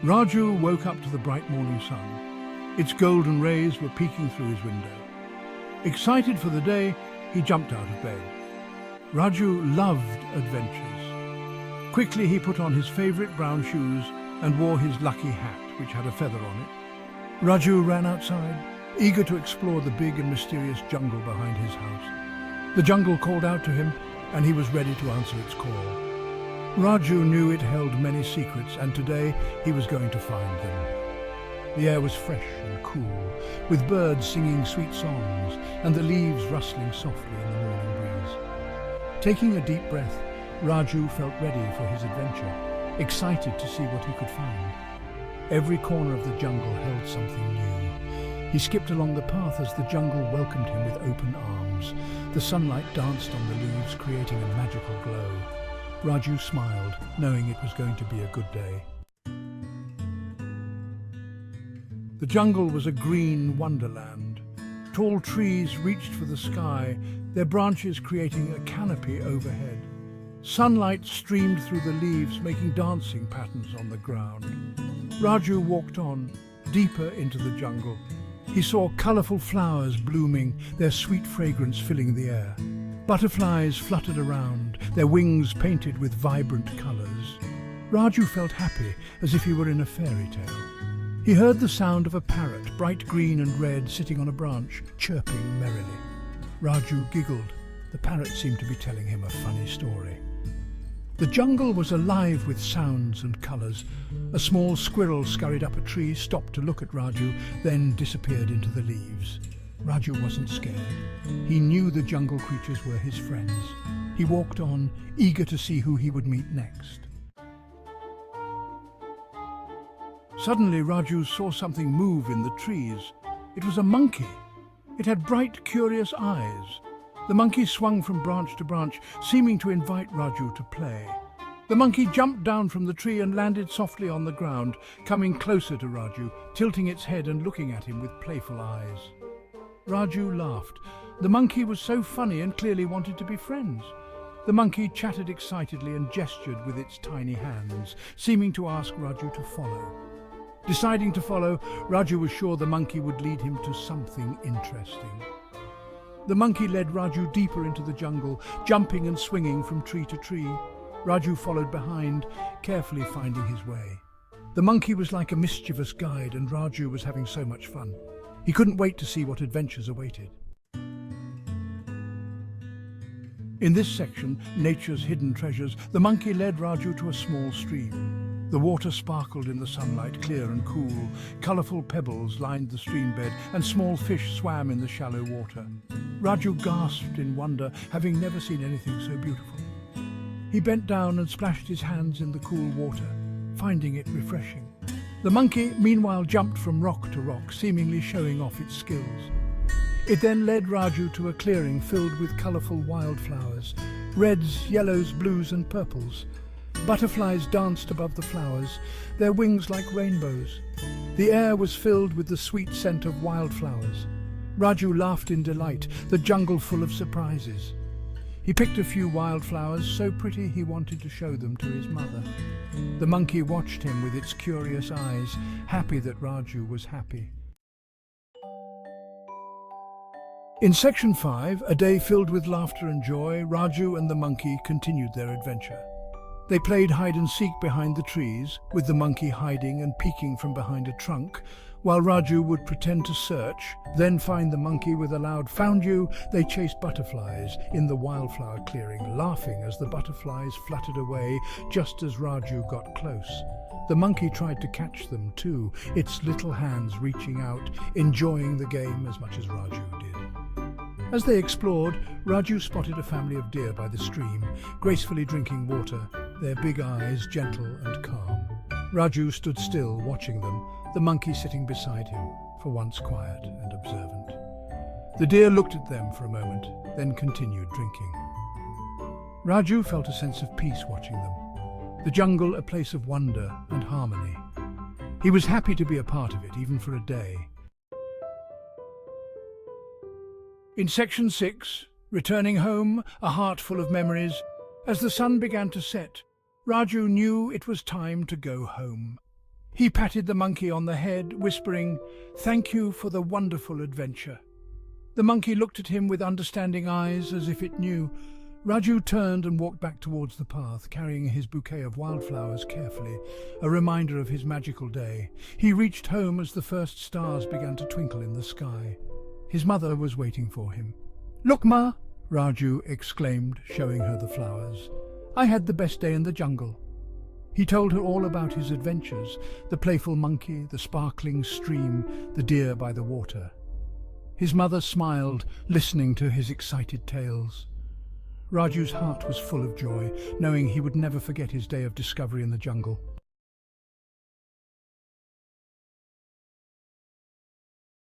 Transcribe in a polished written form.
Raju woke up to the bright morning sun. Its golden rays were peeking through his window. Excited for the day, he jumped out of bed. Raju loved adventures. Quickly he put on his favorite brown shoes and wore his lucky hat, which had a feather on it. Raju ran outside, eager to explore the big and mysterious jungle behind his house. The jungle called out to him, and he was ready to answer its call. Raju knew it held many secrets, and today he was going to find them. The air was fresh and cool, with birds singing sweet songs and the leaves rustling softly in the morning breeze. Taking a deep breath, Raju felt ready for his adventure, excited to see what he could find. Every corner of the jungle held something new. He skipped along the path as the jungle welcomed him with open arms. The sunlight danced on the leaves, creating a magical glow. Raju smiled, knowing it was going to be a good day. The jungle was a green wonderland. Tall trees reached for the sky, their branches creating a canopy overhead. Sunlight streamed through the leaves, making dancing patterns on the ground. Raju walked on, deeper into the jungle. He saw colourful flowers blooming, their sweet fragrance filling the air. Butterflies fluttered around, their wings painted with vibrant colours. Raju felt happy, as if he were in a fairy tale. He heard the sound of a parrot, bright green and red, sitting on a branch, chirping merrily. Raju giggled. The parrot seemed to be telling him a funny story. The jungle was alive with sounds and colours. A small squirrel scurried up a tree, stopped to look at Raju, then disappeared into the leaves. Raju wasn't scared. He knew the jungle creatures were his friends. He walked on, eager to see who he would meet next. Suddenly, Raju saw something move in the trees. It was a monkey. It had bright, curious eyes. The monkey swung from branch to branch, seeming to invite Raju to play. The monkey jumped down from the tree and landed softly on the ground, coming closer to Raju, tilting its head and looking at him with playful eyes. Raju laughed. The monkey was so funny and clearly wanted to be friends. The monkey chattered excitedly and gestured with its tiny hands, seeming to ask Raju to follow. Deciding to follow, Raju was sure the monkey would lead him to something interesting. The monkey led Raju deeper into the jungle, jumping and swinging from tree to tree. Raju followed behind, carefully finding his way. The monkey was like a mischievous guide, and Raju was having so much fun. He couldn't wait to see what adventures awaited. In this section, Nature's Hidden Treasures, the monkey led Raju to a small stream. The water sparkled in the sunlight, clear and cool. Colourful pebbles lined the stream bed, and small fish swam in the shallow water. Raju gasped in wonder, having never seen anything so beautiful. He bent down and splashed his hands in the cool water, finding it refreshing. The monkey, meanwhile, jumped from rock to rock, seemingly showing off its skills. It then led Raju to a clearing filled with colourful wildflowers, reds, yellows, blues and purples. Butterflies danced above the flowers, their wings like rainbows. The air was filled with the sweet scent of wildflowers. Raju laughed in delight, the jungle full of surprises. He picked a few wildflowers, so pretty he wanted to show them to his mother. The monkey watched him with its curious eyes, happy that Raju was happy. In Section 5, a day filled with laughter and joy, Raju and the monkey continued their adventure. They played hide-and-seek behind the trees, with the monkey hiding and peeking from behind a trunk, while Raju would pretend to search, then find the monkey with a loud "Found you!" They chased butterflies in the wildflower clearing, laughing as the butterflies fluttered away just as Raju got close. The monkey tried to catch them too, its little hands reaching out, enjoying the game as much as Raju did. As they explored, Raju spotted a family of deer by the stream, gracefully drinking water, their big eyes gentle and calm. Raju stood still, watching them, the monkey sitting beside him, for once quiet and observant. The deer looked at them for a moment, then continued drinking. Raju felt a sense of peace watching them, the jungle a place of wonder and harmony. He was happy to be a part of it, even for a day. In Section 6, returning home, a heart full of memories, as the sun began to set, Raju knew it was time to go home. He patted the monkey on the head, whispering, "Thank you for the wonderful adventure." The monkey looked at him with understanding eyes as if it knew. Raju turned and walked back towards the path, carrying his bouquet of wildflowers carefully, a reminder of his magical day. He reached home as the first stars began to twinkle in the sky. His mother was waiting for him. "Look, Ma!" Raju exclaimed, showing her the flowers. "I had the best day in the jungle." He told her all about his adventures, the playful monkey, the sparkling stream, the deer by the water. His mother smiled, listening to his excited tales. Raju's heart was full of joy, knowing he would never forget his day of discovery in the jungle.